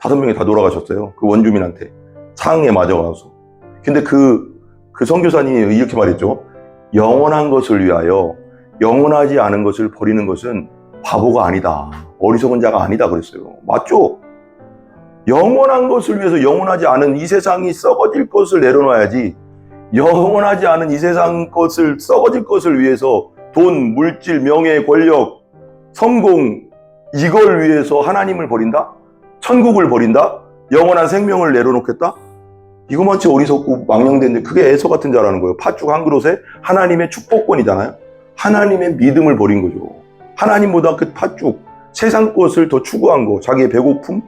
5명이 다 돌아가셨어요. 그 원주민한테 창에 맞아가서. 근데 그 선교사님이 이렇게 말했죠. 영원한 것을 위하여 영원하지 않은 것을 버리는 것은 바보가 아니다, 어리석은 자가 아니다 그랬어요. 맞죠? 영원한 것을 위해서 영원하지 않은 이 세상이 썩어질 것을 내려놔야지, 영원하지 않은 이 세상 것을, 썩어질 것을 위해서 돈, 물질, 명예, 권력, 성공, 이걸 위해서 하나님을 버린다? 천국을 버린다? 영원한 생명을 내려놓겠다? 이거만치 어리석고 망령된데 그게 에서 같은 자라는 거예요. 팥죽 한 그릇에 하나님의 축복권이잖아요. 하나님의 믿음을 버린 거죠. 하나님보다 그 팥죽, 세상 것을 더 추구한 거, 자기의 배고픔.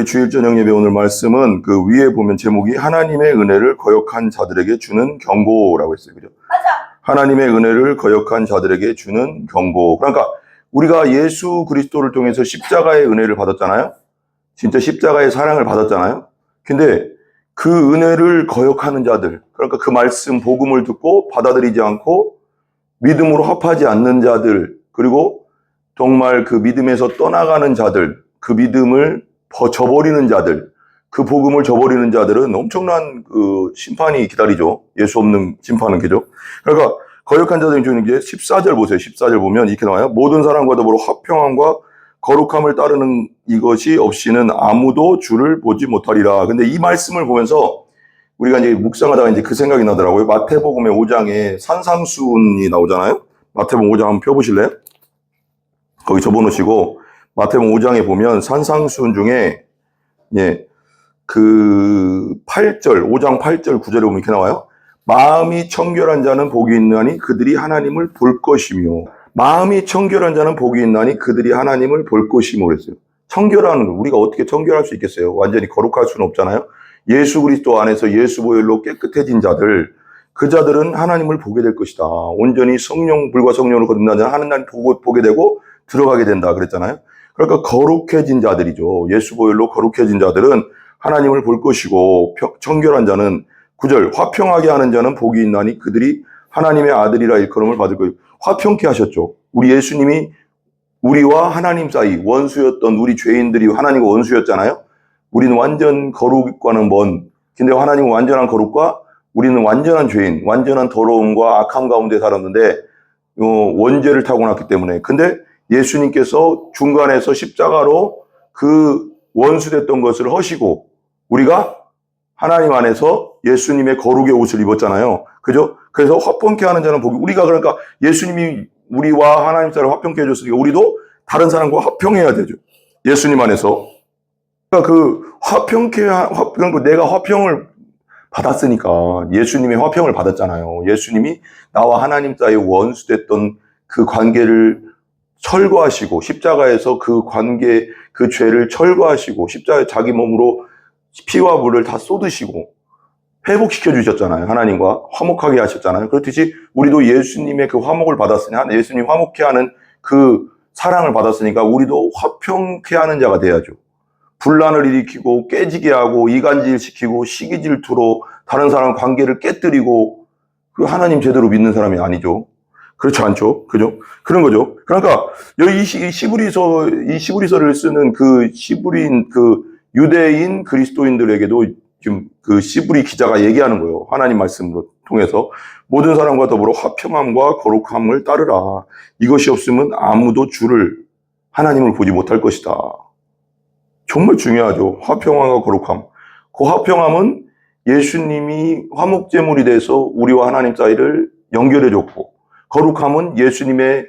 주일 저녁 예배 오늘 말씀은 그 위에 보면 제목이 하나님의 은혜를 거역한 자들에게 주는 경고라고 했어요. 그죠? 맞아. 하나님의 은혜를 거역한 자들에게 주는 경고. 그러니까 우리가 예수 그리스도를 통해서 십자가의 은혜를 받았잖아요. 진짜 십자가의 사랑을 받았잖아요. 근데 그 은혜를 거역하는 자들, 그러니까 그 말씀, 복음을 듣고 받아들이지 않고 믿음으로 합하지 않는 자들, 그리고 정말 그 믿음에서 떠나가는 자들, 그 믿음을 저버리는 자들, 그 복음을 저버리는 자들은 엄청난 그 심판이 기다리죠. 예수 없는 심판은, 그죠? 그러니까 거역한 자들이 주는 게 14절 보세요. 14절 보면 이렇게 나와요. 모든 사람과 더불어 화평함과 거룩함을 따르는 이것이 없이는 아무도 주를 보지 못하리라. 근데 이 말씀을 보면서 우리가 이제 묵상하다가 이제 그 생각이 나더라고요. 마태복음의 5장에 산상수훈이 나오잖아요. 마태복음 5장 한번 펴보실래요? 거기 접어놓으시고 마태복음 5장에 보면 산상수훈 중에 그 8절, 5장 8절 9절에 보면 이렇게 나와요. 마음이 청결한 자는 복이 있나니 그들이 하나님을 볼 것이며, 마음이 청결한 자는 복이 있나니 그들이 하나님을 볼 것이며 그랬어요. 청결한, 우리가 어떻게 청결할 수 있겠어요? 완전히 거룩할 수는 없잖아요. 예수 그리스도 안에서 예수 보혈로 깨끗해진 자들, 그 자들은 하나님을 보게 될 것이다. 온전히 성령, 불과 성령으로 거듭난 자는 하나님 보게 되고 들어가게 된다 그랬잖아요. 그러니까 거룩해진 자들이죠. 예수 보혈로 거룩해진 자들은 하나님을 볼 것이고, 청결한 자는 9절, 화평하게 하는 자는 복이 있나니 그들이 하나님의 아들이라 일컬음을 받을 거예요. 화평케 하셨죠. 우리 예수님이 우리와 하나님 사이 원수였던 우리 죄인들이 하나님과 원수였잖아요. 우리는 완전 거룩과는 먼, 근데 하나님은 완전한 거룩과 우리는 완전한 죄인, 완전한 더러움과 악함 가운데 살았는데 원죄를 타고났기 때문에. 근데 예수님께서 중간에서 십자가로 그 원수됐던 것을 허시고 우리가 하나님 안에서 예수님의 거룩의 옷을 입었잖아요. 그죠? 그래서 화평케 하는 자는 복이, 우리가 그러니까 예수님이 우리와 하나님 사이를 화평케 해줬으니까 우리도 다른 사람과 화평해야 되죠. 예수님 안에서. 그러니까 그 그러니까 내가 화평을 받았으니까, 예수님의 화평을 받았잖아요. 예수님이 나와 하나님 사이에 원수됐던 그 관계를 철거하시고, 십자가에서 그 관계, 그 죄를 철거하시고, 십자가에 자기 몸으로 피와 물을 다 쏟으시고 회복시켜 주셨잖아요. 하나님과 화목하게 하셨잖아요. 그렇듯이 우리도 예수님의 그 화목을 받았으니, 예수님 화목케 하는 그 사랑을 받았으니까 우리도 화평케 하는 자가 돼야죠. 분란을 일으키고 깨지게 하고 이간질 시키고 시기 질투로 다른 사람 관계를 깨뜨리고, 그 하나님 제대로 믿는 사람이 아니죠. 그렇지 않죠. 그죠? 그런 거죠. 그러니까 여기 이 시브리서를 쓰는 그 시브리인 그 유대인 그리스도인들에게도 지금 그 시브리 기자가 얘기하는 거예요. 하나님 말씀으로 통해서 모든 사람과 더불어 화평함과 거룩함을 따르라. 이것이 없으면 아무도 주를, 하나님을 보지 못할 것이다. 정말 중요하죠. 화평함과 거룩함. 그 화평함은 예수님이 화목제물이 돼서 우리와 하나님 사이를 연결해줬고, 거룩함은 예수님의,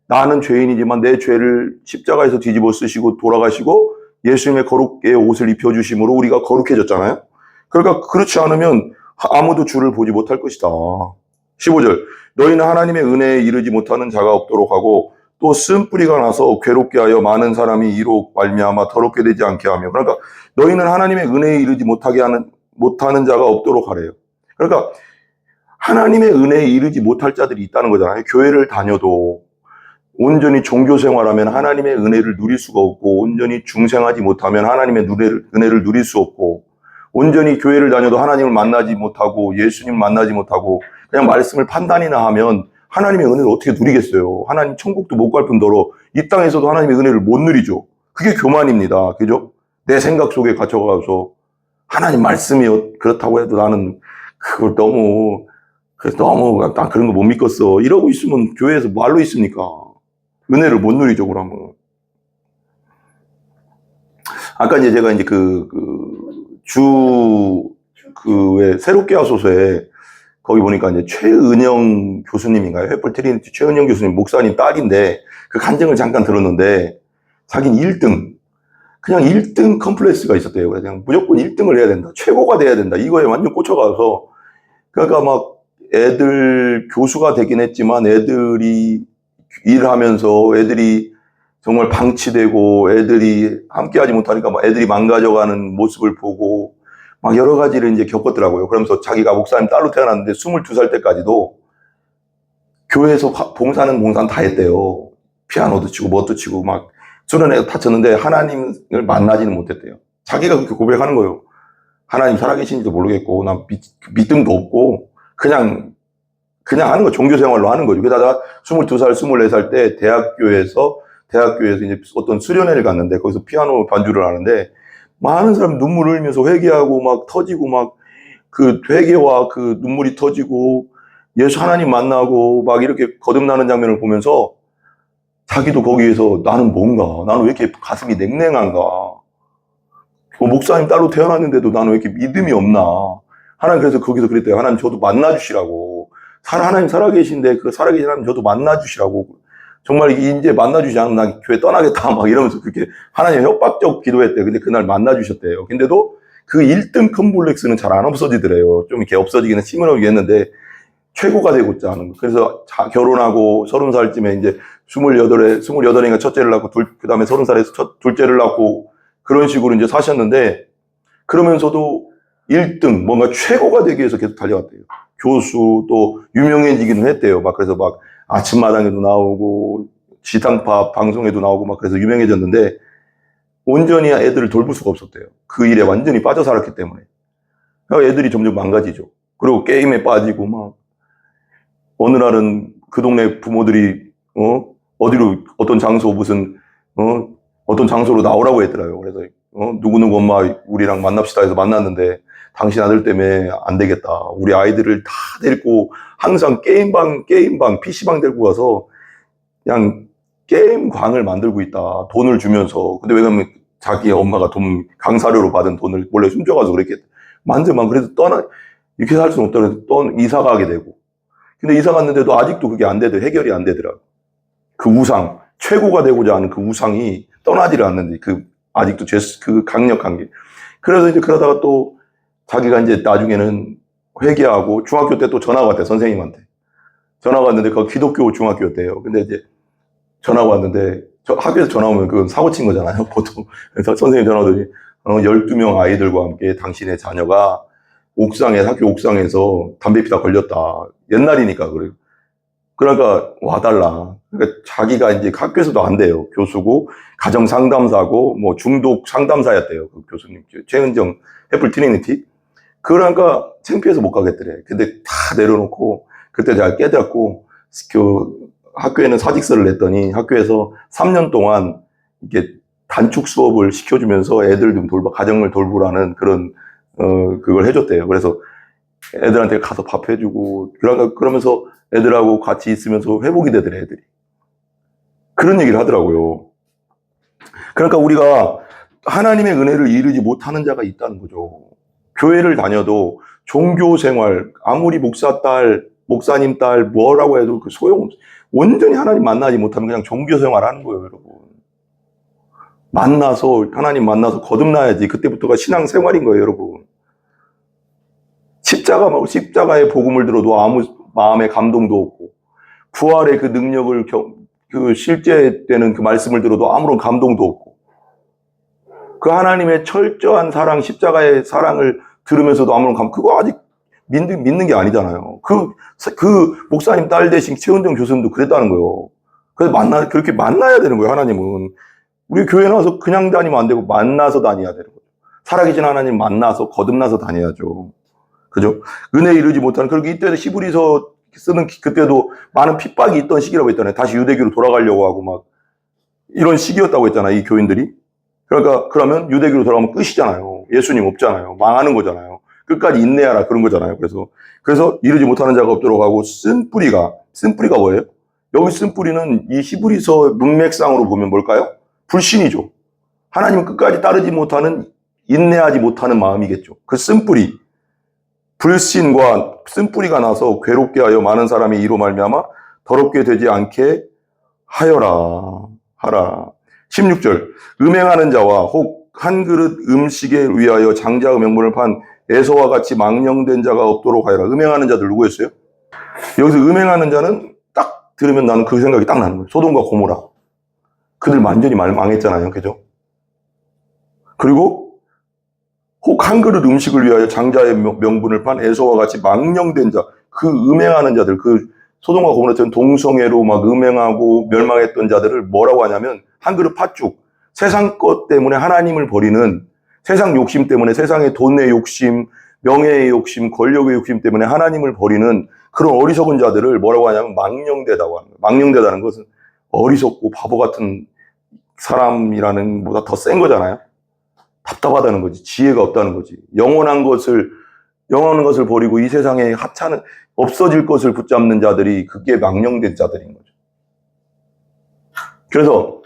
나는 죄인이지만 내 죄를 십자가에서 뒤집어 쓰시고 돌아가시고 예수님의 거룩의 옷을 입혀주심으로 우리가 거룩해졌잖아요. 그러니까 그렇지 않으면 아무도 주를 보지 못할 것이다. 15절, 너희는 하나님의 은혜에 이르지 못하는 자가 없도록 하고 또 쓴뿌리가 나서 괴롭게 하여 많은 사람이 이로 말미암아 더럽게 되지 않게 하며. 그러니까 너희는 하나님의 은혜에 이르지 못하는 자가 없도록 하래요. 그러니까 하나님의 은혜에 이르지 못할 자들이 있다는 거잖아요. 교회를 다녀도 온전히 종교 생활하면 하나님의 은혜를 누릴 수가 없고, 온전히 중생하지 못하면 하나님의 은혜를 누릴 수 없고, 온전히 교회를 다녀도 하나님을 만나지 못하고 예수님을 만나지 못하고 그냥 말씀을 판단이나 하면 하나님의 은혜를 어떻게 누리겠어요? 하나님 천국도 못 갈 뿐더러 이 땅에서도 하나님의 은혜를 못 누리죠. 그게 교만입니다. 그죠? 내 생각 속에 갇혀가서 하나님 말씀이 그렇다고 해도 나는 그걸 난 그런 거 못 믿겠어. 이러고 있으면 교회에서 뭐할로 있습니까? 은혜를 못 누리죠, 그러면. 아까 이제 제가 이제 왜 새롭게 하소서에 거기 보니까 이제 최은영 교수님인가요? 횃불 트리니티 최은영 교수님 목사님 딸인데 그 간증을 잠깐 들었는데 자기는 1등. 그냥 1등 컴플렉스가 있었대요. 그냥 무조건 1등을 해야 된다. 최고가 돼야 된다. 이거에 완전 꽂혀가서 그러니까 막 애들 교수가 되긴 했지만 애들이 일하면서 애들이 정말 방치되고 애들이 함께하지 못하니까 막 애들이 망가져가는 모습을 보고 막 여러 가지를 이제 겪었더라고요. 그러면서 자기가 목사님 딸로 태어났는데 22살 때까지도 교회에서 봉사는 다 했대요. 피아노도 치고 뭣도 치고 막 수련회도 다쳤는데 하나님을 만나지는 못했대요. 자기가 그렇게 고백하는 거예요. 하나님 살아계신지도 모르겠고 난 믿음도 없고 그냥 하는 거, 종교 생활로 하는 거죠. 그러다가 22살, 24살 때 대학교에서 이제 어떤 수련회를 갔는데 거기서 피아노 반주를 하는데 많은 사람이 눈물을 흘리면서 회개하고 막 터지고 막 그 회개와 그 눈물이 터지고 예수 하나님 만나고 막 이렇게 거듭나는 장면을 보면서 자기도 거기에서 나는 왜 이렇게 가슴이 냉랭한가. 목사님 딸로 태어났는데도 나는 왜 이렇게 믿음이 없나. 하나님 그래서 거기서 그랬대요. 하나님 저도 만나주시라고. 하나님 살아계신데 그 살아계신 하나님 저도 만나주시라고. 정말 이제 만나주지 않으면 나 교회 떠나겠다 막 이러면서 그렇게 하나님 협박적 기도했대요. 근데 그날 만나주셨대요. 근데도 그 1등 컴플렉스는 잘 안 없어지더래요. 좀 이렇게 없어지기는 시무룩이 했는데 최고가 되고자 하는 거. 그래서 결혼하고 30살쯤에 이제 28인가 첫째를 낳고 그 다음에 30살에서 둘째를 낳고 그런 식으로 이제 사셨는데 그러면서도 1등 뭔가 최고가 되기 위해서 계속 달려왔대요. 교수 또 유명해지기는 했대요. 막 그래서 막 아침마당에도 나오고 지상파 방송에도 나오고 막 그래서 유명해졌는데 온전히 애들을 돌볼 수가 없었대요. 그 일에 완전히 빠져 살았기 때문에. 그러니까 애들이 점점 망가지죠. 그리고 게임에 빠지고 막 어느 날은 그 동네 부모들이 어디로 어떤 장소 어떤 장소로 나오라고 했더라고요. 그래서 누구누구 엄마 우리랑 만납시다 해서 만났는데 당신 아들 때문에 안 되겠다. 우리 아이들을 다 데리고 항상 게임방, PC방 데리고 가서 그냥 게임광을 만들고 있다. 돈을 주면서. 근데 왜냐면 자기 엄마가 강사료로 받은 돈을 원래 숨겨가서 그랬겠다. 만들만 그래도 이렇게 살 수는 없다. 그래서 이사 가게 되고. 근데 이사 갔는데도 아직도 그게 안 되더라고. 해결이 안 되더라고. 그 우상, 최고가 되고자 하는 그 우상이 떠나지를 않는데, 아직도 그 강력한 게. 그래서 이제 그러다가 또 자기가 이제 나중에는 회개하고 중학교 때 또 전화가 왔대, 선생님한테. 전화가 왔는데 그 기독교 중학교였대요. 근데 이제 전화가 왔는데 학교에서 전화 오면 그건 사고 친 거잖아요, 보통. 그래서 선생님 전화 오더니 12명 아이들과 함께 당신의 자녀가 학교 옥상에서 담배 피다 걸렸다. 옛날이니까 그래요. 그러니까 와달라. 그러니까 자기가 이제 학교에서도 안 돼요. 교수고, 가정 상담사고, 뭐 중독 상담사였대요. 그 교수님. 최은정 횃불 트리니티. 그러니까 창피해서 못 가겠더래. 근데 다 내려놓고, 그때 제가 깨닫고, 학교에는 사직서를 냈더니 학교에서 3년 동안 이게 단축 수업을 시켜주면서 애들 좀 가정을 돌보라는 그런, 그걸 해줬대요. 그래서 애들한테 가서 밥 해주고, 그러면서 애들하고 같이 있으면서 회복이 되더래, 애들이. 그런 얘기를 하더라고요. 그러니까 우리가 하나님의 은혜를 이루지 못하는 자가 있다는 거죠. 교회를 다녀도 종교 생활, 아무리 목사님 딸, 뭐라고 해도 그 소용없어. 온전히 하나님 만나지 못하면 그냥 종교 생활 하는 거예요, 여러분. 하나님 만나서 거듭나야지. 그때부터가 신앙 생활인 거예요, 여러분. 십자가의 복음을 들어도 아무 마음에 감동도 없고, 부활의 그 능력을, 실제되는 그 말씀을 들어도 아무런 감동도 없고, 그 하나님의 철저한 사랑, 십자가의 사랑을 들으면서도 아무런 그거 아직 믿는 게 아니잖아요. 그 목사님 딸 대신 최은정 교수님도 그랬다는 거예요. 그래서 그렇게 만나야 되는 거예요, 하나님은. 우리 교회 나와서 그냥 다니면 안 되고, 만나서 다녀야 되는 거예요. 살아계신 하나님 만나서, 거듭나서 다녀야죠. 그죠? 은혜에 이르지 못하는, 그리고 이때도 히브리서 쓰는 그때도 많은 핍박이 있던 시기라고 했잖아요. 다시 유대교로 돌아가려고 하고 막, 이런 시기였다고 했잖아요, 이 교인들이. 그러니까 그러면 유대교로 돌아가면 끝이잖아요. 예수님 없잖아요. 망하는 거잖아요. 끝까지 인내하라 그런 거잖아요. 그래서 이르지 못하는 자가 없도록 하고 쓴 뿌리가 뭐예요? 여기 쓴 뿌리는 이 히브리서 문맥상으로 보면 뭘까요? 불신이죠. 하나님은 끝까지 따르지 못하는, 인내하지 못하는 마음이겠죠. 그 쓴 뿌리, 불신과 쓴 뿌리가 나서 괴롭게 하여 많은 사람이 이로 말미암아 더럽게 되지 않게 하라. 16절, 음행하는 자와 혹 한 그릇 음식에 위하여 장자의 명분을 판 에서와 같이 망령된 자가 없도록 하여라. 음행하는 자들 누구였어요? 여기서 음행하는 자는 딱 들으면 나는 그 생각이 딱 나는 거예요. 소돔과 고모라. 그들 완전히 망했잖아요. 그죠? 그리고 혹 한 그릇 음식을 위하여 장자의 명분을 판 에서와 같이 망령된 자, 그 음행하는 자들, 그 소돔과 고모라처럼 동성애로 막 음행하고 멸망했던 자들을 뭐라고 하냐면 한 그릇 팥죽, 세상 것 때문에 하나님을 버리는, 세상 욕심 때문에, 세상의 돈의 욕심, 명예의 욕심, 권력의 욕심 때문에 하나님을 버리는 그런 어리석은 자들을 뭐라고 하냐면 망령되다고 합니다. 망령되다는 것은 어리석고 바보 같은 사람이라는 보다 더 센 거잖아요. 답답하다는 거지. 지혜가 없다는 거지. 영원한 것을 버리고 이 세상에 하찮은, 없어질 것을 붙잡는 자들이 그게 망령된 자들인 거죠. 그래서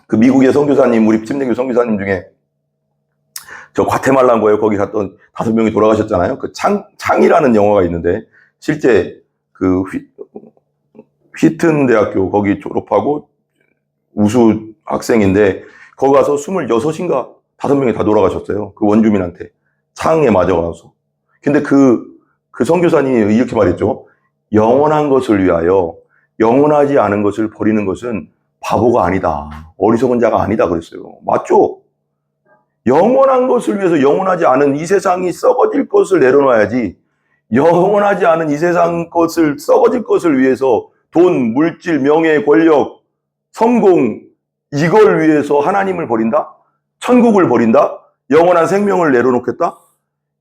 그 미국의 선교사님, 우리 침례교 선교사님 중에 저 과테말라인 거예요. 거기 갔던 5명이 돌아가셨잖아요. 그 창이라는 영화가 있는데 실제 그 휘튼 대학교 거기 졸업하고 우수 학생인데 거기 가서 26인가 5명이 다 돌아가셨어요. 그 원주민한테 창에 맞아가서. 근데 그 선교사님이 이렇게 말했죠. 영원한 것을 위하여 영원하지 않은 것을 버리는 것은 바보가 아니다. 어리석은 자가 아니다 그랬어요. 맞죠? 영원한 것을 위해서 영원하지 않은 이 세상이 썩어질 것을 내려놔야지. 영원하지 않은 이 세상 것을, 썩어질 것을 위해서 돈, 물질, 명예, 권력, 성공, 이걸 위해서 하나님을 버린다? 천국을 버린다? 영원한 생명을 내려놓겠다?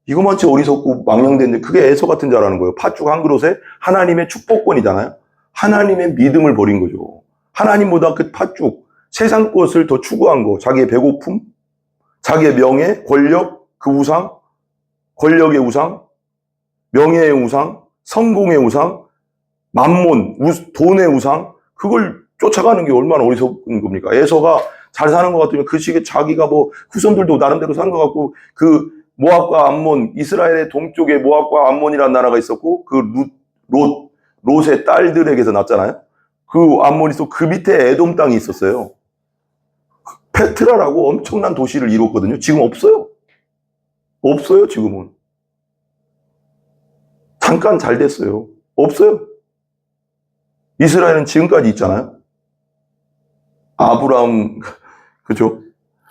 이거만치 어리석고 망령된데 그게 에서 같은 자라는 거예요. 팥죽 한 그릇에 하나님의 축복권이잖아요. 하나님의 믿음을 버린 거죠. 하나님보다 그 팥죽, 세상 것을 더 추구한 거, 자기의 배고픔, 자기의 명예, 권력, 그 우상, 권력의 우상, 명예의 우상, 성공의 우상, 만몬, 돈의 우상, 그걸 쫓아가는 게 얼마나 어리석은 겁니까? 에서가 잘 사는 것 같으면 그 시기에 자기가 뭐 후손들도 나름대로 사는 것 같고 그 모압과 암몬, 이스라엘의 동쪽에 모압과 암몬이라는 나라가 있었고 그 롯의 딸들에게서 났잖아요. 그 암몬이 있었고 그 밑에 에돔 땅이 있었어요. 페트라라고 엄청난 도시를 이뤘거든요. 지금 없어요. 없어요, 지금은. 잠깐 잘 됐어요. 없어요. 이스라엘은 지금까지 있잖아요. 아브라함, 그죠?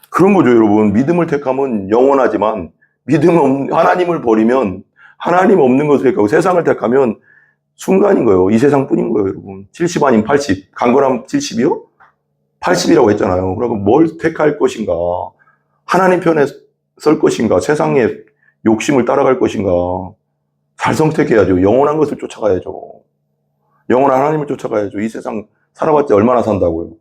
그런 거죠, 여러분. 믿음을 택하면 영원하지만, 하나님을 버리면, 하나님 없는 것을 택하고 세상을 택하면 순간인 거예요. 이 세상뿐인 거예요, 여러분. 70 아니면 80. 강건함 70이요? 80이라고 했잖아요. 그러면 뭘 택할 것인가? 하나님 편에 설 것인가? 세상의 욕심을 따라갈 것인가? 잘 선택해야죠. 영원한 것을 쫓아가야죠. 영원한 하나님을 쫓아가야죠. 이 세상 살아봤자 얼마나 산다고요.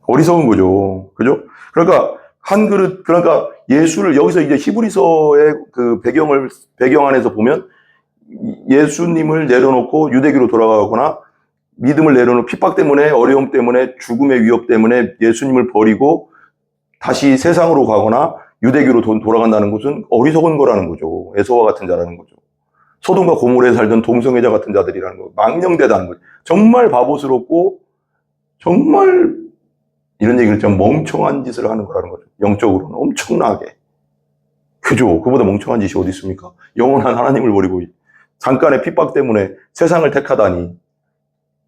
어리석은 거죠. 그죠? 그러니까 한 그릇, 그러니까 예수를 여기서 이제 히브리서의 그 배경 안에서 보면 예수님을 내려놓고 유대교로 돌아가거나 믿음을 내려놓고 핍박 때문에, 어려움 때문에, 죽음의 위협 때문에 예수님을 버리고 다시 세상으로 가거나 유대교로 돌아간다는 것은 어리석은 거라는 거죠. 에서와 같은 자라는 거죠. 소돔과 고모라에 살던 동성애자 같은 자들이라는 거. 망령되다는 거죠. 정말 바보스럽고 정말 이런 얘기를 좀 멍청한 짓을 하는 거라는 거죠. 영적으로는 엄청나게. 그죠? 그보다 멍청한 짓이 어디 있습니까? 영원한 하나님을 버리고 잠깐의 핍박 때문에 세상을 택하다니,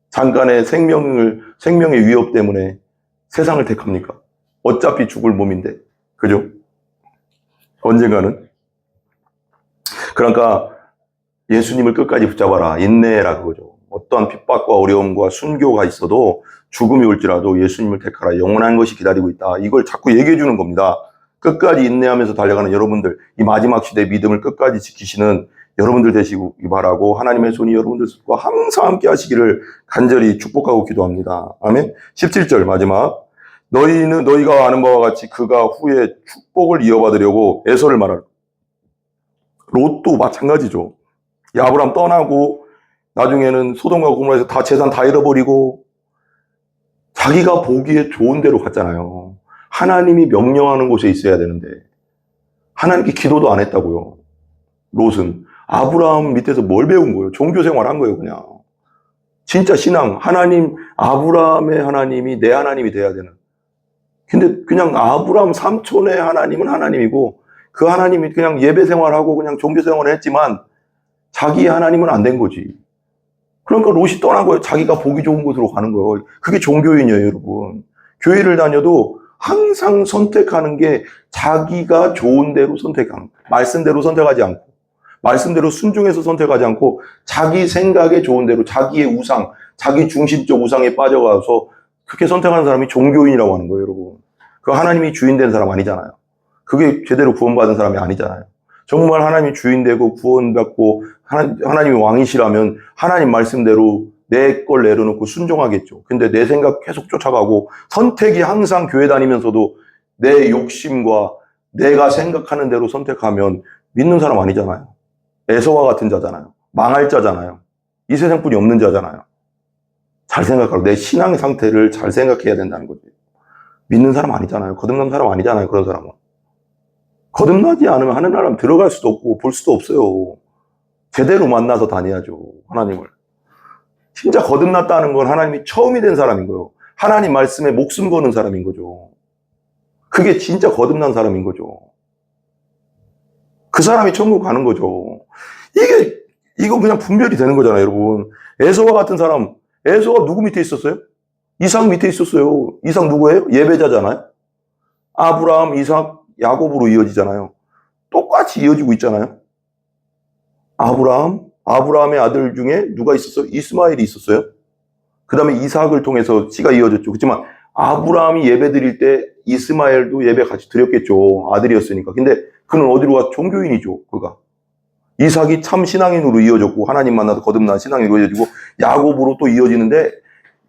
잠깐의 생명의 위협 때문에 세상을 택합니까? 어차피 죽을 몸인데. 그죠? 언젠가는. 그러니까 예수님을 끝까지 붙잡아라. 인내해라 그거죠. 어떠한 핍박과 어려움과 순교가 있어도 죽음이 올지라도 예수님을 택하라. 영원한 것이 기다리고 있다. 이걸 자꾸 얘기해 주는 겁니다. 끝까지 인내하면서 달려가는 여러분들, 이 마지막 시대의 믿음을 끝까지 지키시는 여러분들 되시기 바라고 하나님의 손이 여러분들과 항상 함께 하시기를 간절히 축복하고 기도합니다. 아멘. 17절 마지막. 너희가 아는 바와 같이 그가 후에 축복을 이어받으려고 에서를 말하라. 롯도 마찬가지죠. 아브람 떠나고 나중에는 소돔과 고모라에서 다 재산 다 잃어버리고 자기가 보기에 좋은 데로 갔잖아요. 하나님이 명령하는 곳에 있어야 되는데 하나님께 기도도 안 했다고요. 롯은 아브라함 밑에서 뭘 배운 거예요? 종교 생활한 거예요, 그냥. 진짜 신앙, 하나님, 아브라함의 하나님이 내 하나님이 돼야 되는. 근데 그냥 아브라함 삼촌의 하나님은 하나님이고 그 하나님이 그냥 예배 생활하고 그냥 종교 생활을 했지만 자기 하나님은 안 된 거지. 그러니까 롯이 떠난 거예요. 자기가 보기 좋은 곳으로 가는 거예요. 그게 종교인이에요, 여러분. 교회를 다녀도 항상 선택하는 게 자기가 좋은 대로 선택하는 거예요. 말씀대로 선택하지 않고, 말씀대로 순종해서 선택하지 않고, 자기 생각에 좋은 대로, 자기의 우상, 자기 중심적 우상에 빠져가서 그렇게 선택하는 사람이 종교인이라고 하는 거예요, 여러분. 그 하나님이 주인 된 사람 아니잖아요. 그게 제대로 구원받은 사람이 아니잖아요. 정말 하나님이 주인 되고 구원받고 하나님이 왕이시라면 하나님 말씀대로 내 걸 내려놓고 순종하겠죠. 근데 내 생각 계속 쫓아가고 선택이 항상 교회 다니면서도 내 욕심과 내가 생각하는 대로 선택하면 믿는 사람 아니잖아요. 에서와 같은 자잖아요. 망할 자잖아요. 이 세상뿐이 없는 자잖아요. 잘 생각하고 내 신앙의 상태를 잘 생각해야 된다는 거지. 믿는 사람 아니잖아요. 거듭난 사람 아니잖아요. 그런 사람은. 거듭나지 않으면 하늘나라 들어갈 수도 없고 볼 수도 없어요. 제대로 만나서 다녀야죠. 하나님을. 진짜 거듭났다는 건 하나님이 처음이 된 사람인 거예요. 하나님 말씀에 목숨 거는 사람인 거죠. 그게 진짜 거듭난 사람인 거죠. 그 사람이 천국 가는 거죠. 이거 그냥 분별이 되는 거잖아요, 여러분. 에서와 같은 사람, 에서가 누구 밑에 있었어요? 이삭 밑에 있었어요. 이삭 누구예요? 예배자잖아요. 아브라함, 이삭, 야곱으로 이어지잖아요. 똑같이 이어지고 있잖아요. 아브라함의 아들 중에 누가 있었어요? 이스마엘이 있었어요. 그 다음에 이삭을 통해서 씨가 이어졌죠. 그렇지만 아브라함이 예배 드릴 때 이스마엘도 예배 같이 드렸겠죠. 아들이었으니까. 근데 그는 어디로 가? 종교인이죠. 그가. 이삭이 참 신앙인으로 이어졌고 하나님 만나서 거듭난 신앙인으로 이어지고 야곱으로 또 이어지는데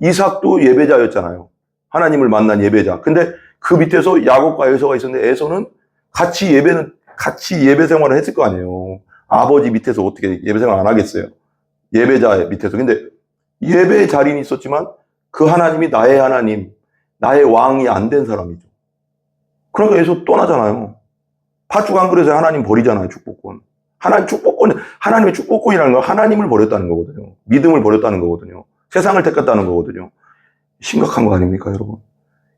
이삭도 예배자였잖아요. 하나님을 만난 예배자. 근데 그 밑에서 야곱과 에서가 있었는데 에서는 같이 예배 생활을 했을 거 아니에요. 아버지 밑에서 어떻게 예배 생활 안 하겠어요. 예배자 밑에서. 근데 예배 자리는 있었지만 그 하나님이 나의 하나님, 나의 왕이 안 된 사람이죠. 그러니까 에서 떠나잖아요. 팥죽 한 그릇에 하나님 버리잖아요. 축복권. 하나님의 축복권이라는 건 하나님을 버렸다는 거거든요. 믿음을 버렸다는 거거든요. 세상을 택했다는 거거든요. 심각한 거 아닙니까, 여러분?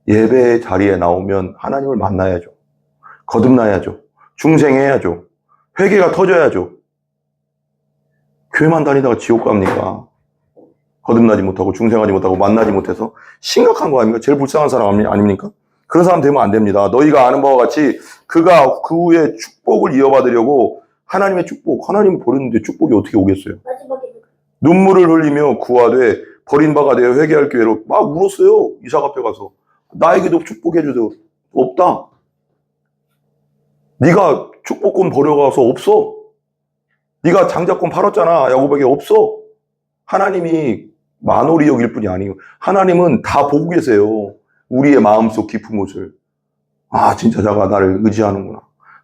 예배 자리에 나오면 하나님을 만나야죠. 거듭나야죠. 중생해야죠. 회개가 터져야죠. 교회만 다니다가 지옥 갑니까? 거듭나지 못하고 중생하지 못하고 만나지 못해서 심각한 거 아닙니까? 제일 불쌍한 사람 아닙니까? 그런 사람 되면 안 됩니다. 너희가 아는 바와 같이 그가 그 후에 축복을 이어받으려고 하나님의 축복, 하나님을 버렸는데 축복이 어떻게 오겠어요? 눈물을 흘리며 구하되 버린 바가 되어 회개할 기회로 막 울었어요. 이삭 앞에 가서. 나에게도 축복해 주세요. 없다. 네가 축복권 버려가서 없어. 네가 장자권 팔았잖아. 야곱에게 없어. 하나님이 만홀히 여길 뿐이 아니에요. 하나님은 다 보고 계세요. 우리의 마음속 깊은 곳을. 아, 진짜 자가 나를 의지하는구나.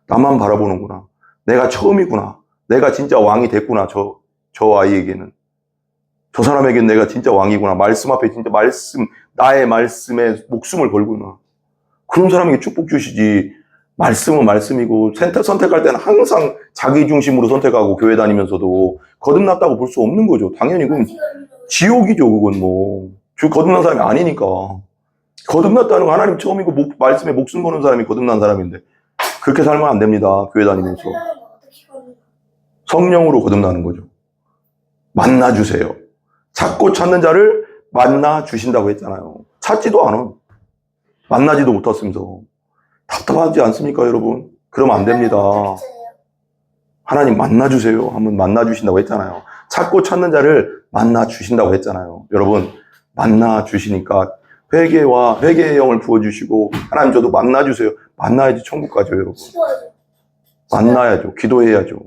나만 바라보는구나. 내가 처음이구나. 내가 진짜 왕이 됐구나. 저 아이에게는. 저 사람에게는 내가 진짜 왕이구나. 말씀 앞에 진짜 나의 말씀에 목숨을 걸구나. 그런 사람에게 축복 주시지. 말씀은 말씀이고, 선택할 때는 항상 자기 중심으로 선택하고, 교회 다니면서도 거듭났다고 볼 수 없는 거죠. 당연히 그건 지옥이죠, 그건 뭐. 거듭난 사람이 아니니까. 거듭났다는 건 하나님 처음이고, 말씀에 목숨 거는 사람이 거듭난 사람인데, 그렇게 살면 안 됩니다. 교회 다니면서. 성령으로 거듭나는 거죠. 만나주세요. 찾고 찾는 자를 만나주신다고 했잖아요. 찾지도 않아. 만나지도 못했으면서. 답답하지 않습니까, 여러분? 그러면 안 됩니다. 하나님 만나주세요. 한번 만나주신다고 했잖아요. 찾고 찾는 자를 만나주신다고 했잖아요. 여러분, 만나주시니까 회개의 영을 부어주시고, 하나님 저도 만나주세요. 만나야지 천국 가죠, 여러분. 만나야죠. 기도해야죠.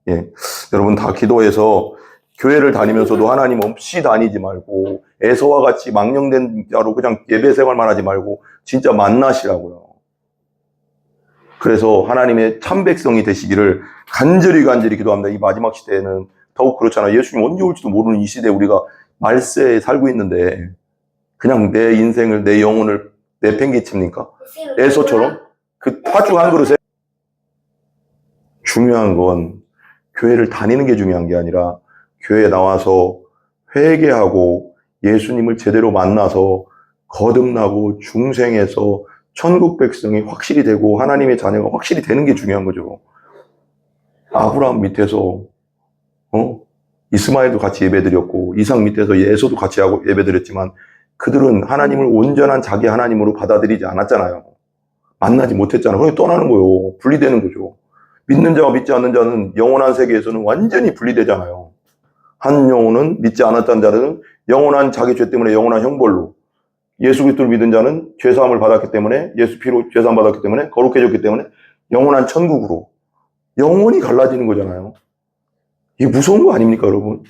예. 여러분 다 기도해서 교회를 다니면서도 하나님 없이 다니지 말고 에서와 같이 망령된 자로 그냥 예배 생활만 하지 말고 진짜 만나시라고요. 그래서 하나님의 참 백성이 되시기를 간절히 기도합니다. 이 마지막 시대에는 더욱 그렇잖아요. 예수님 언제 올지도 모르는 이 시대에 우리가 말세에 살고 있는데 그냥 내 인생을, 내 영혼을 내팽개칩니까? 에서처럼? 그 팥죽 한 그릇에? 중요한 건 교회를 다니는 게 중요한 게 아니라 교회에 나와서 회개하고 예수님을 제대로 만나서 거듭나고 중생해서 천국 백성이 확실히 되고 하나님의 자녀가 확실히 되는 게 중요한 거죠. 아브라함 밑에서 이스마엘도 같이 예배드렸고 이삭 밑에서 예서도 같이 하고 예배드렸지만 그들은 하나님을 온전한 자기 하나님으로 받아들이지 않았잖아요. 만나지 못했잖아요. 그래서 떠나는 거예요. 분리되는 거죠. 믿는 자와 믿지 않는 자는 영원한 세계에서는 완전히 분리되잖아요. 한 영혼은 믿지 않았다는 자는 영원한 자기 죄 때문에 영원한 형벌로, 예수 그리스도를 믿은 자는 죄사함을 받았기 때문에, 예수 피로 죄사함 받았기 때문에, 거룩해졌기 때문에 영원한 천국으로 영원히 갈라지는 거잖아요. 이게 무서운 거 아닙니까, 여러분?